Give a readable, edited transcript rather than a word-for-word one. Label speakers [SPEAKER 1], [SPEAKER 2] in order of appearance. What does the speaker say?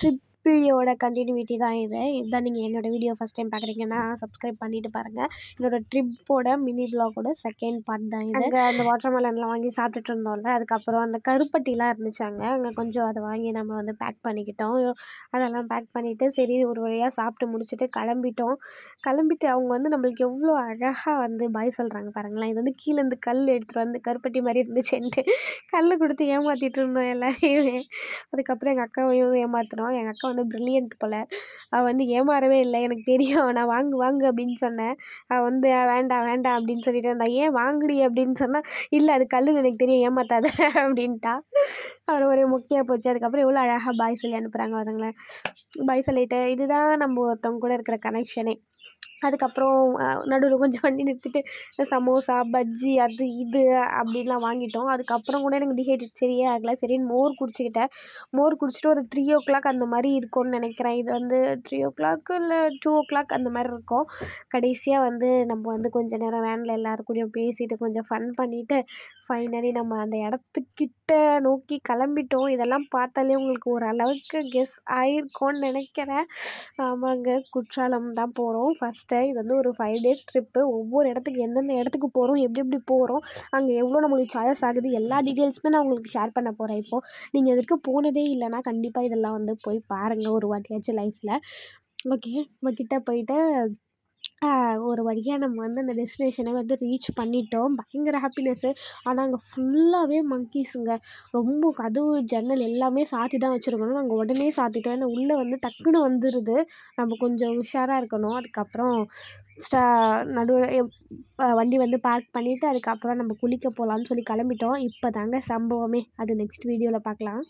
[SPEAKER 1] Trip வீடியோவோட continuity தான் இது. இதுதான் நீங்கள் என்னோடய வீடியோ ஃபஸ்ட் டைம் பார்க்குறீங்கன்னா சப்ஸ்கிரைப் பண்ணிவிட்டு பாருங்கள். என்னோடய ட்ரிப்போட மினி விலாகோட செகண்ட் பார்ட் தான் இது. அங்கே அந்த வாட்டர் மெலன்லாம் வாங்கி சாப்பிட்டுட்டு இருந்தோம்ல, அதுக்கப்புறம் அந்த கருப்பட்டிலாம் இருந்துச்சு அங்கே கொஞ்சம் அதை வாங்கி நம்ம வந்து பேக் பண்ணிக்கிட்டோம். அதெல்லாம் பேக் பண்ணிவிட்டு சரி ஒரு வழியாக சாப்பிட்டு முடிச்சுட்டு கிளம்பிட்டு அவங்க வந்து நம்மளுக்கு எவ்வளோ அழகாக வந்து பாய் சொல்கிறாங்க பாருங்களேன். இது வந்து கீழேருந்து கல் எடுத்துகிட்டு வந்து கருப்பட்டி மாதிரி இருந்துச்சுன்ட்டு கல் கொடுத்து ஏமாற்றிட்டு இருந்தோம் எல்லாரையுமே. அதுக்கப்புறம் எங்கள் அக்காவையும் ஏமாற்றினோம். எங்கள் அக்கா வந்து ப்ரில்லியன்ட் போல். அவள் வந்து ஏமாறவே இல்லை. எனக்கு தெரியும் நான் வாங்கு அப்படின்னு சொன்னேன். அவள் வந்து வேண்டாம் வேண்டாம் அப்படின்னு சொல்லிட்டு இருந்தா. ஏன் வாங்குடி அப்படின்னு சொன்னால், இல்லை அது கல்லுன்னு எனக்கு தெரியும் ஏமாத்தாத அப்படின்ட்டா. அப்புறம் ஒரே மொக்கையாக போச்சு. அதுக்கப்புறம் எவ்வளோ அழகாக பாய் சொல்லி அனுப்புகிறாங்க பாருங்களேன். பாய் சொல்லிட்டு இதுதான் நம்ம ஒருத்தவங்க கூட இருக்கிற கனெக்ஷனே. அதுக்கப்புறம் நடுவில் கொஞ்சம் வண்டி நிறுத்திட்டு சமோசா பஜ்ஜி அது இது அப்படின்லாம் வாங்கிட்டோம். அதுக்கப்புறம் கூட எனக்கு டிஹைட்ரேட் சரியே ஆகலை. சரின்னு மோர் குடிச்சிக்கிட்டேன். மோர் குடிச்சிட்டு ஒரு 3:00 அந்த மாதிரி இருக்கும்னு நினைக்கிறேன். இது வந்து 3:00 இல்லை 2:00 அந்த மாதிரி இருக்கும். கடைசியாக வந்து நம்ம வந்து கொஞ்சம் நேரம் வேனில் எல்லாரு கூடயும் பேசிட்டு கொஞ்சம் ஃபன் பண்ணிவிட்டு ஃபைனலி நம்ம அந்த இடத்துக்கிட்ட நோக்கி கிளம்பிட்டோம். இதெல்லாம் பார்த்தாலே உங்களுக்கு ஓரளவுக்கு கெஸ் ஆகிருக்கும்னு நினைக்கிறேன். ஆமாங்க, குற்றாலம் தான் போகிறோம் ஃபஸ்ட்டு. இது வந்து ஒரு 5 டேஸ் ட்ரிப்பு. ஒவ்வொரு இடத்துக்கு எந்தெந்த இடத்துக்கு போகிறோம், எப்படி போகிறோம், அங்கே எவ்வளோ நம்மளுக்கு சார்ஜஸ் ஆகுது, எல்லா டீட்டெயில்ஸுமே நான் உங்களுக்கு ஷேர் பண்ண போகிறேன் இப்போது. நீங்கள் இதற்கு போனதே இல்லைன்னா கண்டிப்பாக இதெல்லாம் வந்து போய் பாருங்கள் ஒரு வாட்டியாச்சும் லைஃப்பில். ஓகே, நம்ம கிட்டே போயிட்டு ஒரு வழியாக நம்ம வந்து அந்த டெஸ்டினேஷனை வந்து ரீச் பண்ணிட்டோம். பயங்கர ஹாப்பினஸ்ஸு. ஆனால் அங்கே ஃபுல்லாகவே மங்கீஸுங்க. ரொம்ப கதவு ஜன்னல் எல்லாமே சாத்தி தான் வச்சுருக்கணும். நாங்கள் உடனே சாத்திட்டோம். ஏன்னா உள்ளே வந்து டக்குன்னு வந்துடுது. நம்ம கொஞ்சம் உஷாராக இருக்கணும். அதுக்கப்புறம் நடுவில் வண்டி வந்து பார்க் பண்ணிவிட்டு அதுக்கப்புறம் நம்ம குளிக்க போகலான்னு சொல்லி கிளம்பிட்டோம். இப்போ தாங்க சம்பவமே. அது நெக்ஸ்ட் வீடியோவில் பார்க்கலாம்.